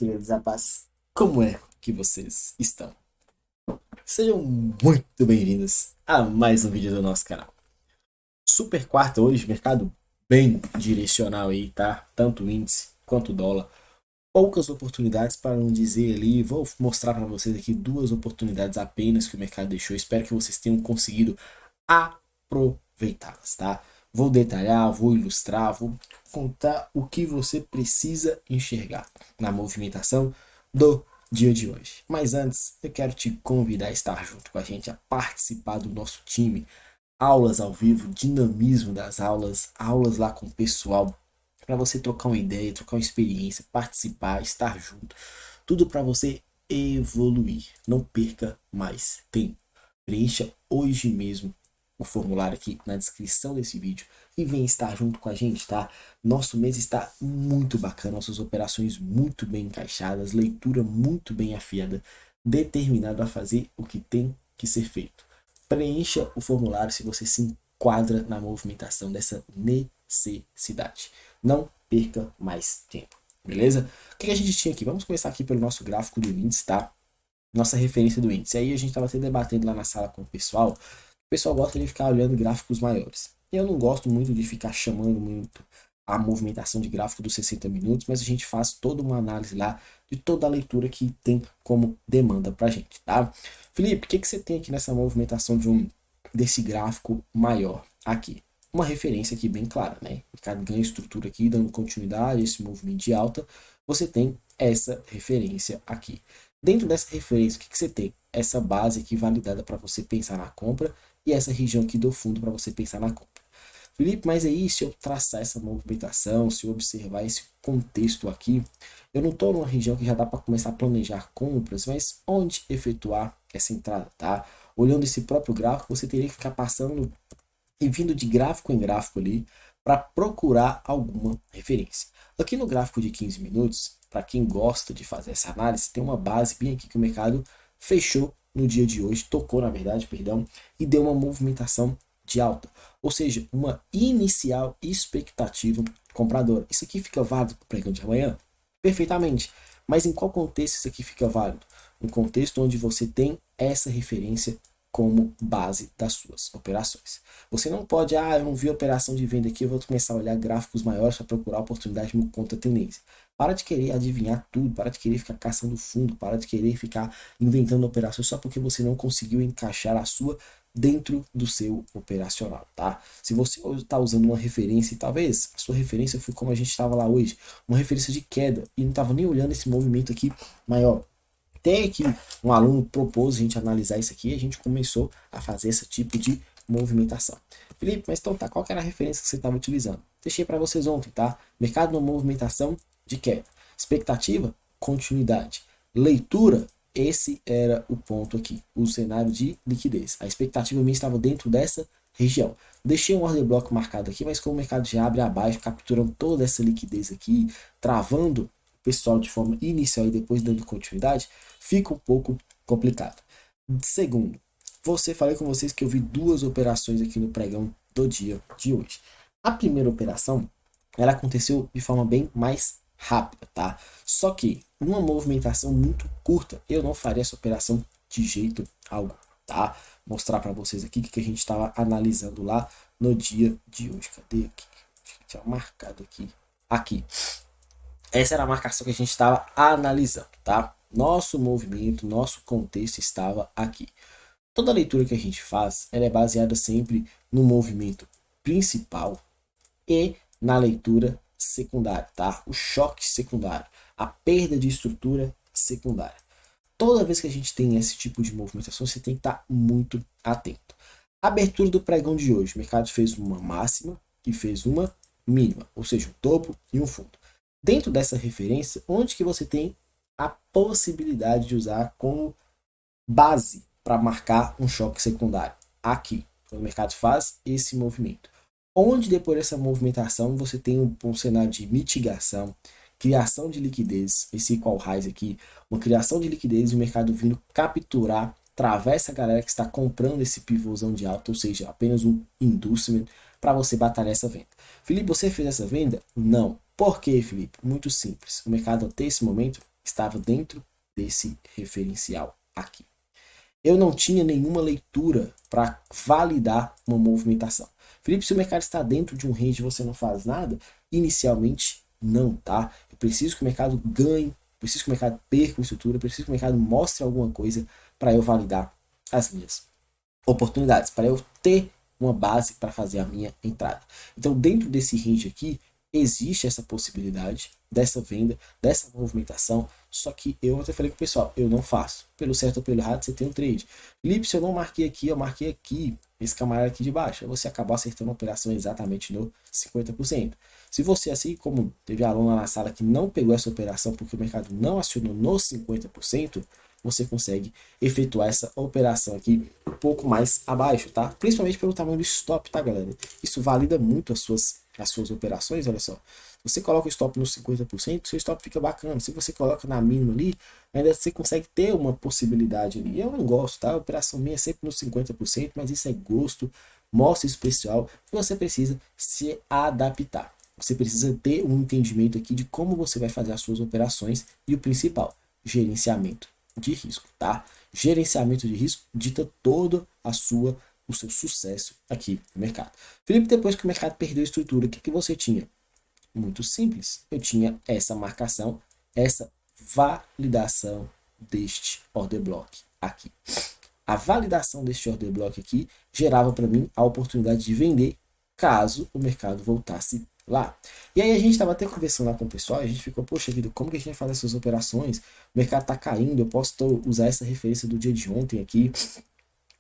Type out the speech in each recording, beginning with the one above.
filhos da paz, como é que vocês estão? Sejam muito bem-vindos a mais um vídeo do nosso canal. Super quarta hoje, mercado bem direcional aí, tá? Tanto o índice quanto o dólar. Poucas oportunidades para não dizer ali, vou mostrar para vocês aqui duas oportunidades apenas que o mercado deixou. Espero que vocês tenham conseguido aproveitá-las, tá? Vou detalhar, vou ilustrar, vou contar o que você precisa enxergar na movimentação do dia de hoje. Mas antes, eu quero te convidar a estar junto com a gente, a participar do nosso time. Aulas ao vivo, dinamismo das aulas, aulas lá com o pessoal, para você trocar uma ideia, trocar uma experiência, participar, estar junto. Tudo para você evoluir. Não perca mais tempo. Preencha hoje mesmo o formulário aqui na descrição desse vídeo e vem estar junto com a gente, tá? Nosso mês está muito bacana, nossas operações muito bem encaixadas, leitura muito bem afiada, determinado a fazer o que tem que ser feito. Preencha o formulário se você se enquadra na movimentação dessa necessidade. Não perca mais tempo, beleza? O que a gente tinha aqui? Vamos começar aqui pelo nosso gráfico do índice, tá? Nossa referência do índice. Aí a gente estava até debatendo lá na sala com o pessoal. O pessoal gosta de ficar olhando gráficos maiores. Eu não gosto muito de ficar chamando muito a movimentação de gráfico dos 60 minutos, mas a gente faz toda uma análise lá de toda a leitura que tem como demanda pra gente, tá? Felipe, o que você tem aqui nessa movimentação desse gráfico maior aqui? Uma referência aqui bem clara, né? O mercado ganha estrutura aqui, dando continuidade a esse movimento de alta. Você tem essa referência aqui. Dentro dessa referência, o que você tem? Essa base aqui validada para você pensar na compra e essa região aqui do fundo para você pensar na compra. Felipe, mas aí se eu traçar essa movimentação, se eu observar esse contexto aqui, eu não estou numa região que já dá para começar a planejar compras, mas onde efetuar essa entrada, tá? Olhando esse próprio gráfico, você teria que ficar passando e vindo de gráfico em gráfico ali para procurar alguma referência. Aqui no gráfico de 15 minutos, para quem gosta de fazer essa análise, tem uma base bem aqui que o mercado fechou no dia de hoje, tocou na verdade, perdão, e deu uma movimentação de alta, ou seja, uma inicial expectativa compradora. Isso aqui fica válido para o pregão de amanhã? Perfeitamente. Mas em qual contexto isso aqui fica válido? Um contexto onde você tem essa referência como base das suas operações. Você não pode, eu não vi operação de venda aqui, eu vou começar a olhar gráficos maiores para procurar oportunidade no contra tendência. Para de querer adivinhar tudo, para de querer ficar caçando fundo, para de querer ficar inventando operações só porque você não conseguiu encaixar a sua dentro do seu operacional, tá? Se você está usando uma referência, e talvez a sua referência foi como a gente estava lá hoje, uma referência de queda, e não estava nem olhando esse movimento aqui maior. Até que um aluno propôs a gente analisar isso aqui, a gente começou a fazer esse tipo de movimentação. Felipe, mas então tá, qual que era a referência que você estava utilizando? Deixei para vocês ontem, tá? Mercado numa movimentação de queda. Expectativa, continuidade. Leitura, esse era o ponto aqui, o cenário de liquidez. A expectativa minha estava dentro dessa região. Deixei um order block marcado aqui, mas como o mercado já abre abaixo, capturando toda essa liquidez aqui, travando o pessoal de forma inicial e depois dando continuidade, fica um pouco complicado. Segundo, falei com vocês que eu vi duas operações aqui no pregão do dia de hoje. A primeira operação, ela aconteceu de forma bem mais rápida, tá? Só que numa movimentação muito curta, eu não faria essa operação de jeito algum, tá? Mostrar para vocês aqui o que a gente estava analisando lá no dia de hoje. Cadê aqui? Tinha marcado aqui. Aqui. Essa era a marcação que a gente estava analisando, tá? Nosso movimento, nosso contexto estava aqui. Toda leitura que a gente faz, ela é baseada sempre no movimento principal e na leitura secundária, tá? O choque secundário, a perda de estrutura secundária. Toda vez que a gente tem esse tipo de movimentação, você tem que estar muito atento. Abertura do pregão de hoje, o mercado fez uma máxima e fez uma mínima, ou seja, um topo e um fundo. Dentro dessa referência, onde que você tem a possibilidade de usar como base para marcar um choque secundário? Aqui, quando o mercado faz esse movimento. Onde depois dessa movimentação você tem um cenário de mitigação, criação de liquidez, esse equal highs aqui, uma criação de liquidez e o mercado vindo capturar, atravessa a galera que está comprando esse pivôzão de alta, ou seja, apenas um inducement para você batalhar essa venda. Felipe, você fez essa venda? Não. Por quê, Felipe? Muito simples. O mercado até esse momento estava dentro desse referencial aqui. Eu não tinha nenhuma leitura para validar uma movimentação. Felipe, se o mercado está dentro de um range e você não faz nada, inicialmente não, tá? Eu preciso que o mercado ganhe, preciso que o mercado perca uma estrutura, preciso que o mercado mostre alguma coisa para eu validar as minhas oportunidades, para eu ter uma base para fazer a minha entrada. Então, dentro desse range aqui, existe essa possibilidade dessa venda, dessa movimentação, só que eu até falei com o pessoal, eu não faço. Pelo certo ou pelo errado, você tem um trade. Felipe, se eu não marquei aqui, eu marquei aqui, esse camarada aqui de baixo, você acabou acertando a operação exatamente no 50%. Se você, assim como teve aluno lá na sala que não pegou essa operação porque o mercado não acionou no 50%, você consegue efetuar essa operação aqui um pouco mais abaixo, tá? Principalmente pelo tamanho do stop, tá, galera? Isso valida muito as suas operações, olha só. Se você coloca o stop no 50%, seu stop fica bacana. Se você coloca na mínima ali, ainda você consegue ter uma possibilidade ali. Eu não gosto, tá? A operação minha é sempre no 50%, mas isso é gosto, mostra isso pessoal. Você precisa se adaptar. Você precisa ter um entendimento aqui de como você vai fazer as suas operações e o principal, gerenciamento de risco, tá? Gerenciamento de risco dita todo o seu sucesso aqui no mercado. Felipe, depois que o mercado perdeu a estrutura, o que você tinha? Muito simples. Eu tinha essa marcação, essa validação deste order block aqui. A validação deste order block aqui gerava para mim a oportunidade de vender caso o mercado voltasse lá. E aí a gente estava até conversando lá com o pessoal, a gente ficou, poxa vida, como que a gente vai fazer essas operações? O mercado está caindo, eu posso usar essa referência do dia de ontem aqui.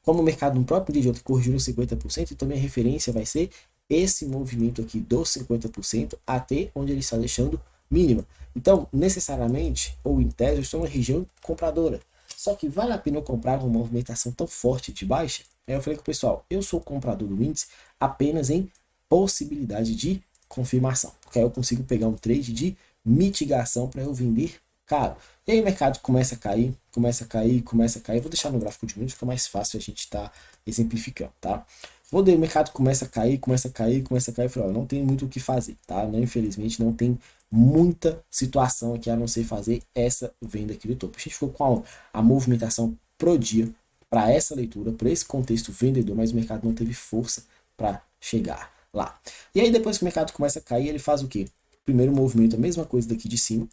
Como o mercado no próprio dia de ontem corrigiu nos 50%, então minha referência vai ser esse movimento aqui dos 50% até onde ele está deixando mínima. Então, necessariamente, ou em tese, eu estou numa região compradora. Só que vale a pena eu comprar uma movimentação tão forte de baixa? Aí eu falei com o pessoal, eu sou comprador do índice apenas em possibilidade de confirmação. Porque aí eu consigo pegar um trade de mitigação para eu vender caro. E aí o mercado começa a cair, começa a cair, começa a cair. Vou deixar no gráfico de minutos, fica mais fácil a gente estar exemplificando, tá? Vou ver, o mercado começa a cair, começa a cair, começa a cair. Eu falei, ó, não tem muito o que fazer, tá? Não, infelizmente não tem muita situação aqui a não ser fazer essa venda aqui do topo. A gente ficou com a movimentação pro dia para essa leitura, para esse contexto vendedor, mas o mercado não teve força para chegar lá. E aí depois que o mercado começa a cair, ele faz o quê? Primeiro movimento, a mesma coisa daqui de cima,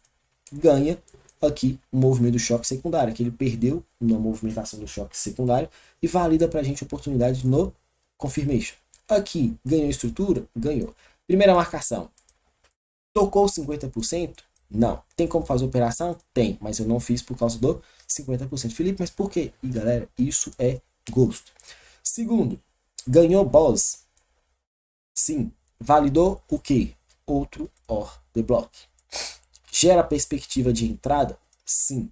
ganha aqui o movimento do choque secundário, que ele perdeu na movimentação do choque secundário e valida para a gente a oportunidade no confirmation. Aqui, ganhou estrutura? Ganhou. Primeira marcação, tocou 50%? Não. Tem como fazer operação? Tem, mas eu não fiz por causa do 50%. Felipe, mas por quê? E galera, isso é gosto. Segundo, ganhou boss? Sim. Validou o quê? Outro order block. Gera perspectiva de entrada? Sim.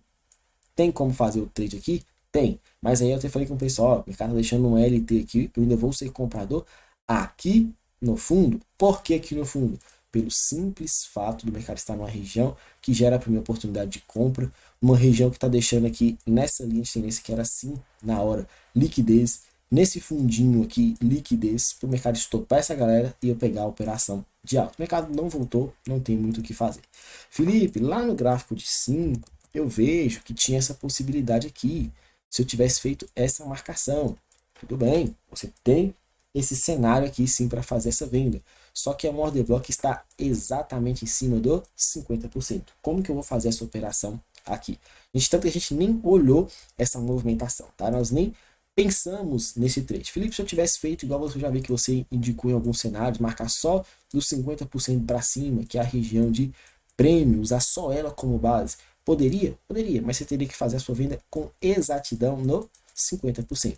Tem como fazer o trade aqui? Tem. Mas aí eu até falei com o pessoal, ó, o mercado tá deixando um LT aqui, eu ainda vou ser comprador aqui no fundo. Por que aqui no fundo? Pelo simples fato do mercado estar numa região que gera para mim oportunidade de compra, uma região que está deixando aqui nessa linha de tendência que era assim na hora, liquidez, nesse fundinho aqui, liquidez, para o mercado estopar essa galera e eu pegar a operação de alta. O mercado não voltou, não tem muito o que fazer. Felipe, lá no gráfico de 5, eu vejo que tinha essa possibilidade aqui. Se eu tivesse feito essa marcação, tudo bem, você tem esse cenário aqui sim para fazer essa venda. Só que a order block está exatamente em cima do 50%. Como que eu vou fazer essa operação aqui? Tanto que a gente nem olhou essa movimentação, tá? Nós nem pensamos nesse trade. Felipe, se eu tivesse feito, igual você já viu que você indicou em alguns cenários, marcar só dos 50% para cima, que é a região de prêmio, usar só ela como base. Poderia? Poderia, mas você teria que fazer a sua venda com exatidão no 50%.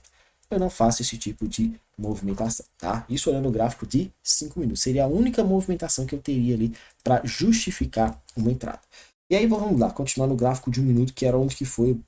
Eu não faço esse tipo de movimentação, tá? Isso olhando o gráfico de 5 minutos. Seria a única movimentação que eu teria ali para justificar uma entrada. E aí vamos lá, continuar no gráfico de 1 minuto, que era onde que foi,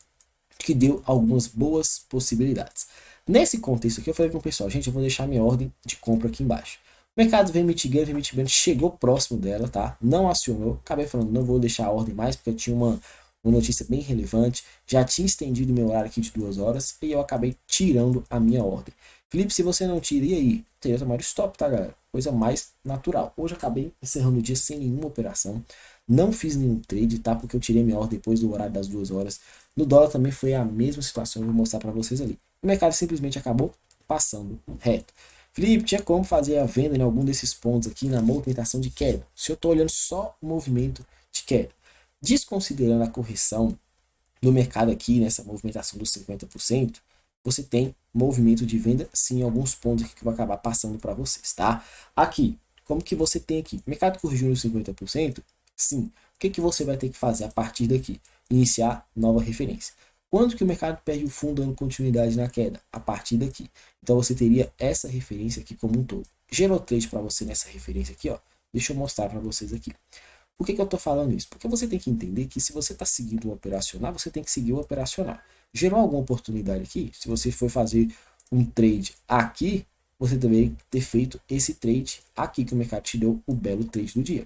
que deu algumas boas possibilidades. Nesse contexto aqui, eu falei com o pessoal, gente, eu vou deixar minha ordem de compra aqui embaixo. O mercado vem mitigando, chegou próximo dela, tá? Não acionou, acabei falando, não vou deixar a ordem mais, porque eu tinha uma notícia bem relevante, já tinha estendido meu horário aqui de 2 horas, e eu acabei tirando a minha ordem. Felipe, se você não tira, e aí? Teria tomado stop, tá, galera? Coisa mais natural. Hoje eu acabei encerrando o dia sem nenhuma operação, Não fiz nenhum trade, tá? Porque eu tirei minha ordem depois do horário das 2 horas. No dólar também foi a mesma situação, eu vou mostrar para vocês ali. O mercado simplesmente acabou passando reto. Felipe, tinha como fazer a venda em algum desses pontos aqui na movimentação de queda? Se eu estou olhando só o movimento de queda, desconsiderando a correção do mercado aqui, nessa movimentação dos 50%, você tem movimento de venda sim em alguns pontos aqui que eu vou acabar passando para vocês, tá? Aqui, como que você tem aqui? O mercado corrigiu nos 50%? Sim. O que você vai ter que fazer a partir daqui? Iniciar nova referência. Quando que o mercado perde o fundo dando continuidade na queda? A partir daqui. Então você teria essa referência aqui como um todo. Gerou trade para você nessa referência aqui, ó. Deixa eu mostrar para vocês aqui. Por que eu estou falando isso? Porque você tem que entender que se você está seguindo o operacional, você tem que seguir o operacional. Gerou alguma oportunidade aqui? Se você for fazer um trade aqui, você deveria ter feito esse trade aqui que o mercado te deu o belo trade do dia.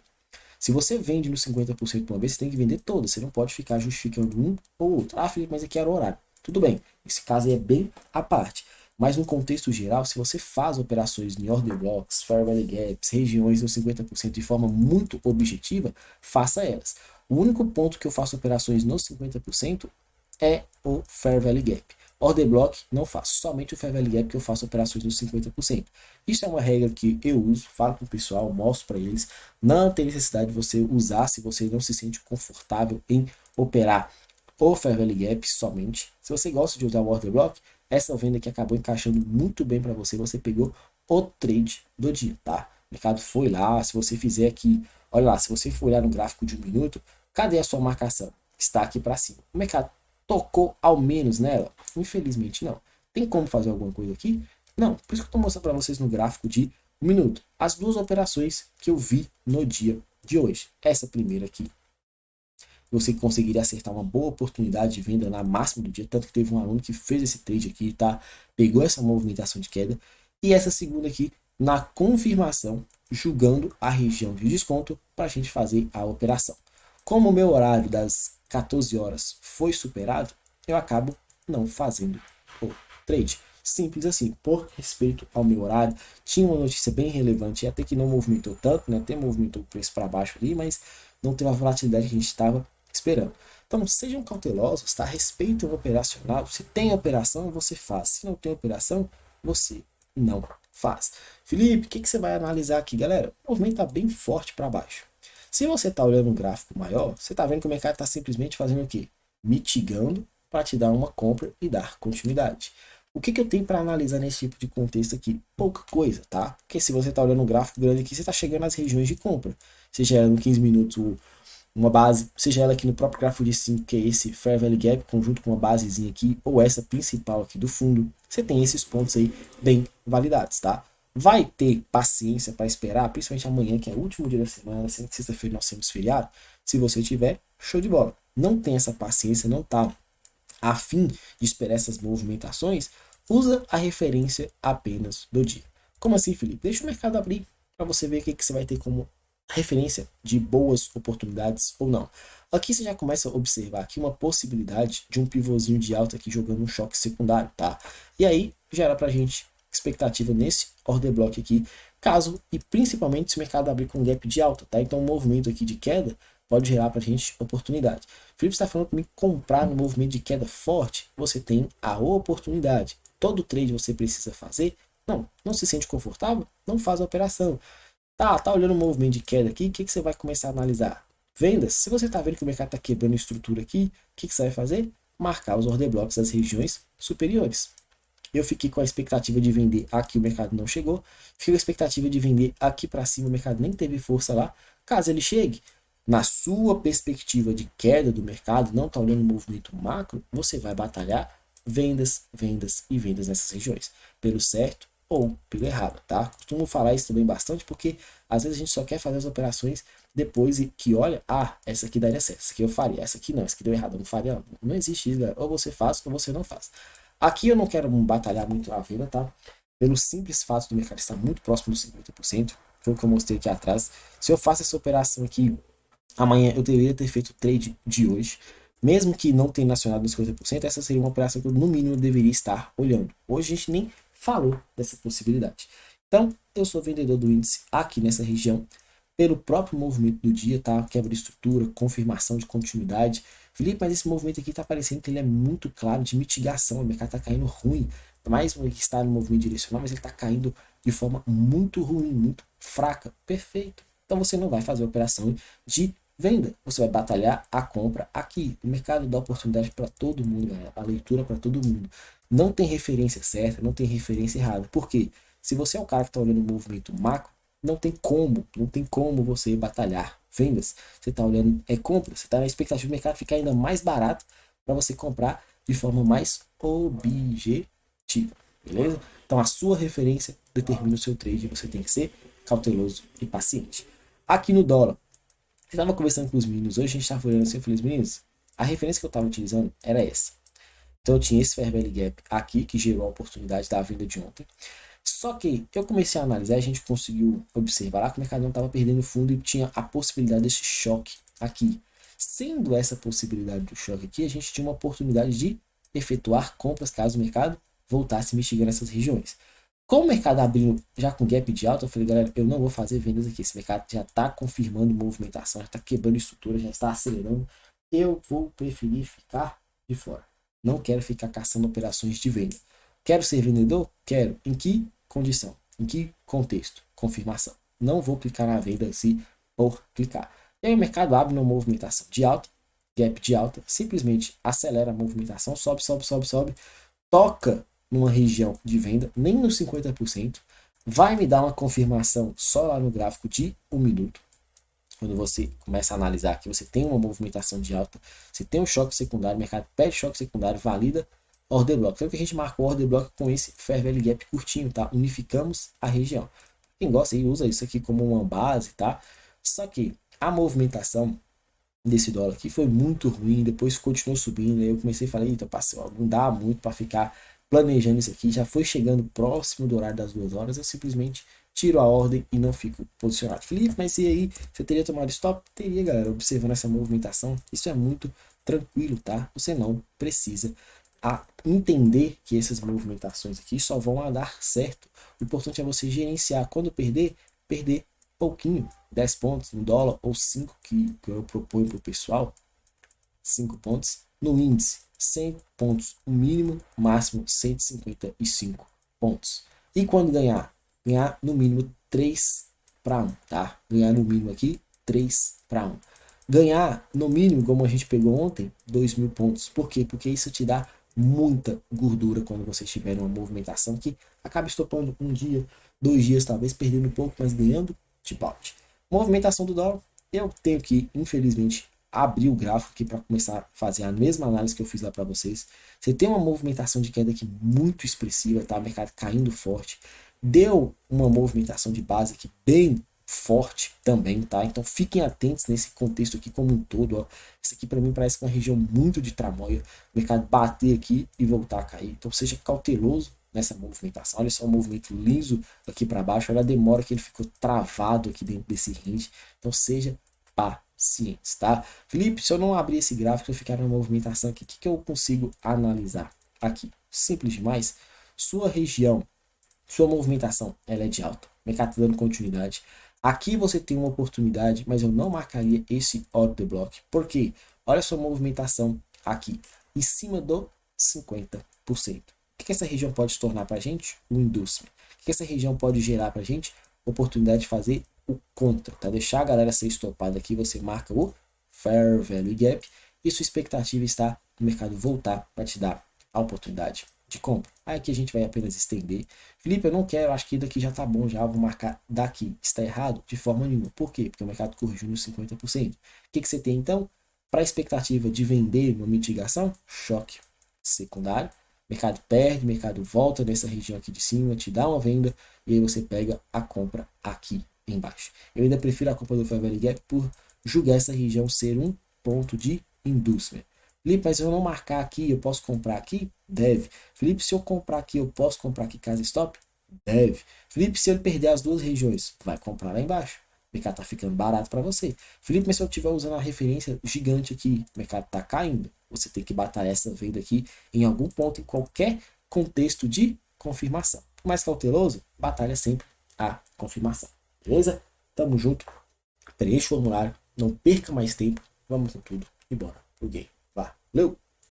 Se você vende no 50% de uma vez, você tem que vender todas. Você não pode ficar justificando um ou outro. Ah, Felipe, mas aqui era o horário. Tudo bem, esse caso aí é bem à parte. Mas no contexto geral, se você faz operações em order blocks, fair value gaps, regiões no 50% de forma muito objetiva, faça elas. O único ponto que eu faço operações no 50% é o fair value gap. Order block não faço, somente o fair value gap que eu faço operações nos 50%. Isso é uma regra que eu uso, falo com o pessoal, mostro para eles. Não tem necessidade de você usar se você não se sente confortável em operar o fair value gap somente. Se você gosta de usar o order block, essa venda que acabou encaixando muito bem para você, você pegou o trade do dia, tá? O mercado foi lá, se você fizer aqui, olha lá, se você for olhar no gráfico de 1 minuto, cadê a sua marcação? Está aqui para cima. O mercado tocou ao menos nela? Infelizmente não. Tem como fazer alguma coisa aqui? Não. Por isso que eu estou mostrando para vocês no gráfico de 1 minuto. As duas operações que eu vi no dia de hoje. Essa primeira aqui, você conseguiria acertar uma boa oportunidade de venda na máxima do dia, tanto que teve um aluno que fez esse trade aqui, tá? Pegou essa movimentação de queda. E essa segunda aqui, na confirmação, julgando a região de desconto para a gente fazer a operação. Como o meu horário das 14 horas foi superado, eu acabo não fazendo o trade. Simples assim, por respeito ao meu horário. Tinha uma notícia bem relevante, até que não movimentou tanto, né? Até movimentou o preço para baixo ali, mas não teve a volatilidade que a gente estava esperando. Então, sejam cautelosos, tá? Respeitem o operacional. Se tem operação, você faz. Se não tem operação, você não faz. Felipe, o que você vai analisar aqui, galera? O movimento está bem forte para baixo. Se você está olhando um gráfico maior, você está vendo que o mercado está simplesmente fazendo o quê? Mitigando para te dar uma compra e dar continuidade. O que eu tenho para analisar nesse tipo de contexto aqui? Pouca coisa, tá? Porque se você está olhando um gráfico grande aqui, você está chegando nas regiões de compra. Seja ela no 15 minutos uma base, seja ela aqui no próprio gráfico de 5, que é esse Fair Value Gap, conjunto com uma basezinha aqui, ou essa principal aqui do fundo, você tem esses pontos aí bem validados, tá? Vai ter paciência para esperar, principalmente amanhã, que é o último dia da semana, sendo que sexta-feira nós temos feriado. Se você tiver, show de bola. Não tem essa paciência, não tá a fim de esperar essas movimentações, usa a referência apenas do dia. Como assim, Felipe? Deixa o mercado abrir para você ver o que você vai ter como referência de boas oportunidades ou não. Aqui você já começa a observar aqui uma possibilidade de um pivôzinho de alta aqui jogando um choque secundário, tá? E aí gera pra gente expectativa nesse order block aqui, caso e principalmente se o mercado abrir com gap de alta, tá? Então o movimento aqui de queda pode gerar pra gente oportunidade. O Felipe está falando comigo comprar no movimento de queda forte, você tem a oportunidade. Todo trade você precisa fazer? Não se sente confortável? Não faz a operação. Tá olhando o movimento de queda aqui, o que você vai começar a analisar? Vendas. Se você está vendo que o mercado está quebrando estrutura aqui, o que você vai fazer? Marcar os order blocks das regiões superiores. Eu fiquei com a expectativa de vender aqui, o mercado não chegou. Fiquei com a expectativa de vender aqui para cima, o mercado nem teve força lá. Caso ele chegue, na sua perspectiva de queda do mercado, não está olhando o movimento macro, você vai batalhar vendas, vendas e vendas nessas regiões. Pelo certo ou pelo errado, tá? Costumo falar isso também bastante porque às vezes a gente só quer fazer as operações depois e que olha, essa aqui daria certo, essa aqui eu faria, essa aqui não, essa aqui deu errado, eu não faria, não existe isso, galera. Ou você faz ou você não faz. Aqui eu não quero batalhar muito a venda, tá? Pelo simples fato do mercado estar muito próximo dos 50%, foi o que eu mostrei aqui atrás. Se eu faço essa operação aqui amanhã, eu deveria ter feito o trade de hoje. Mesmo que não tenha nacionado nos 50%, essa seria uma operação que eu, no mínimo, deveria estar olhando. Hoje a gente nem falou dessa possibilidade. Então, eu sou vendedor do índice aqui nessa região. pelo próprio movimento do dia, tá? Quebra de estrutura, confirmação de continuidade. Felipe, mas esse movimento aqui tá parecendo que ele é muito claro de mitigação, o mercado tá caindo ruim, mais um que está no movimento direcional, mas ele tá caindo de forma muito ruim, muito fraca. Perfeito. Então você não vai fazer a operação de venda, você vai batalhar a compra aqui. O mercado dá oportunidade para todo mundo, galera. A leitura para todo mundo. Não tem referência certa, não tem referência errada. Por quê? Se você é o cara que está olhando o movimento macro, não tem como você batalhar vendas. Você está olhando compra, você está na expectativa do mercado ficar ainda mais barato para você comprar de forma mais objetiva, beleza? Então a sua referência determina o seu trade, você tem que ser cauteloso e paciente. Aqui no dólar, eu estava conversando com os meninos hoje, a gente estava olhando assim, eu falei, meninos, a referência que eu estava utilizando era essa. Então eu tinha esse fair value gap aqui, que gerou a oportunidade da venda de ontem. Só que eu comecei a analisar, a gente conseguiu observar lá que o mercado não estava perdendo fundo e tinha a possibilidade desse choque aqui. Sendo essa possibilidade do choque aqui, a gente tinha uma oportunidade de efetuar compras caso o mercado voltasse mitigando essas regiões. Como o mercado abriu já com gap de alta, eu falei, galera, eu não vou fazer vendas aqui. Esse mercado já está confirmando movimentação, já está quebrando estrutura, já está acelerando. Eu vou preferir ficar de fora. Não quero ficar caçando operações de venda. Quero ser vendedor? Quero. Em que condição? Em que contexto? Confirmação. Não vou clicar na venda assim por clicar. E aí o mercado abre uma movimentação de alta, gap de alta, simplesmente acelera a movimentação, sobe, sobe, sobe, sobe, toca numa região de venda, nem nos 50%, vai me dar uma confirmação só lá no gráfico de 1 minuto. Quando você começa a analisar que você tem uma movimentação de alta, você tem um choque secundário, o mercado pede choque secundário, valida order block. Então que a gente marcou order block com esse fair value gap curtinho, tá? Unificamos a região. Quem gosta aí usa isso aqui como uma base, tá? Só que a movimentação desse dólar aqui foi muito ruim, depois continuou subindo, aí eu comecei a falar, eita, parceiro, não dá muito para ficar planejando isso aqui, já foi chegando próximo do horário das 2 horas, eu simplesmente tiro a ordem e não fico posicionado. Felipe, mas e aí, você teria tomado stop? Teria, galera, observando essa movimentação, isso é muito tranquilo, tá? Você não precisa entender que essas movimentações aqui só vão dar certo. O importante é você gerenciar, quando perder pouquinho, 10 pontos no dólar ou 5 que eu proponho para o pessoal, 5 pontos no índice, 100 pontos o mínimo, máximo 155 pontos. E quando ganhar no mínimo 3 para 1, tá? Ganhar no mínimo aqui 3 para 1. Ganhar no mínimo, como a gente pegou ontem, 2.000 pontos. Por quê? Porque isso te dá muita gordura quando você estiver numa movimentação que acaba estopando um dia, 2 dias, talvez perdendo um pouco, mas ganhando de balde. Movimentação do dólar, eu tenho que, infelizmente, abrir o gráfico aqui para começar a fazer a mesma análise que eu fiz lá para vocês. Você tem uma movimentação de queda aqui muito expressiva, tá? O mercado caindo forte. Deu uma movimentação de base aqui bem forte também, tá? Então fiquem atentos nesse contexto aqui como um todo, ó. Isso aqui para mim parece uma região muito de tramóia. O mercado bater aqui e voltar a cair. Então seja cauteloso nessa movimentação. Olha só o movimento liso aqui para baixo. Olha a demora que ele ficou travado aqui dentro desse range. Então seja paciente, tá? Felipe, se eu não abrir esse gráfico, eu ficar na movimentação aqui, o que eu consigo analisar aqui? Simples demais. Sua região, sua movimentação, ela é de alta. O mercado está dando continuidade. Aqui você tem uma oportunidade, mas eu não marcaria esse order block. Por quê? Olha a sua movimentação aqui, em cima do 50%. O que essa região pode se tornar para a gente? O indústria. O que essa região pode gerar para a gente? Oportunidade de fazer o contra, tá? Deixar a galera ser estopada aqui, você marca o Fair Value Gap e sua expectativa está no mercado voltar para te dar a oportunidade de compra. Aí aqui a gente vai apenas estender. Felipe, eu não quero, acho que daqui já tá bom, já vou marcar daqui. Está errado? De forma nenhuma. Por quê? Porque o mercado corrigiu nos 50%. O que você tem então? Para a expectativa de vender uma mitigação, choque secundário. Mercado perde, mercado volta nessa região aqui de cima, te dá uma venda e aí você pega a compra aqui embaixo. Eu ainda prefiro a compra do Fair Value Gap por julgar essa região ser um ponto de indústria. Felipe, mas se eu não marcar aqui, eu posso comprar aqui? Deve. Felipe, se eu comprar aqui, eu posso comprar aqui casa stop? Deve. Felipe, se ele perder as duas regiões, vai comprar lá embaixo. O mercado tá ficando barato para você. Felipe, mas se eu estiver usando a referência gigante aqui, o mercado tá caindo. Você tem que batalhar essa venda aqui em algum ponto, em qualquer contexto de confirmação. Mais cauteloso, batalha sempre a confirmação. Beleza? Tamo junto. preencha o formulário, não perca mais tempo, vamos com tudo e bora pro game.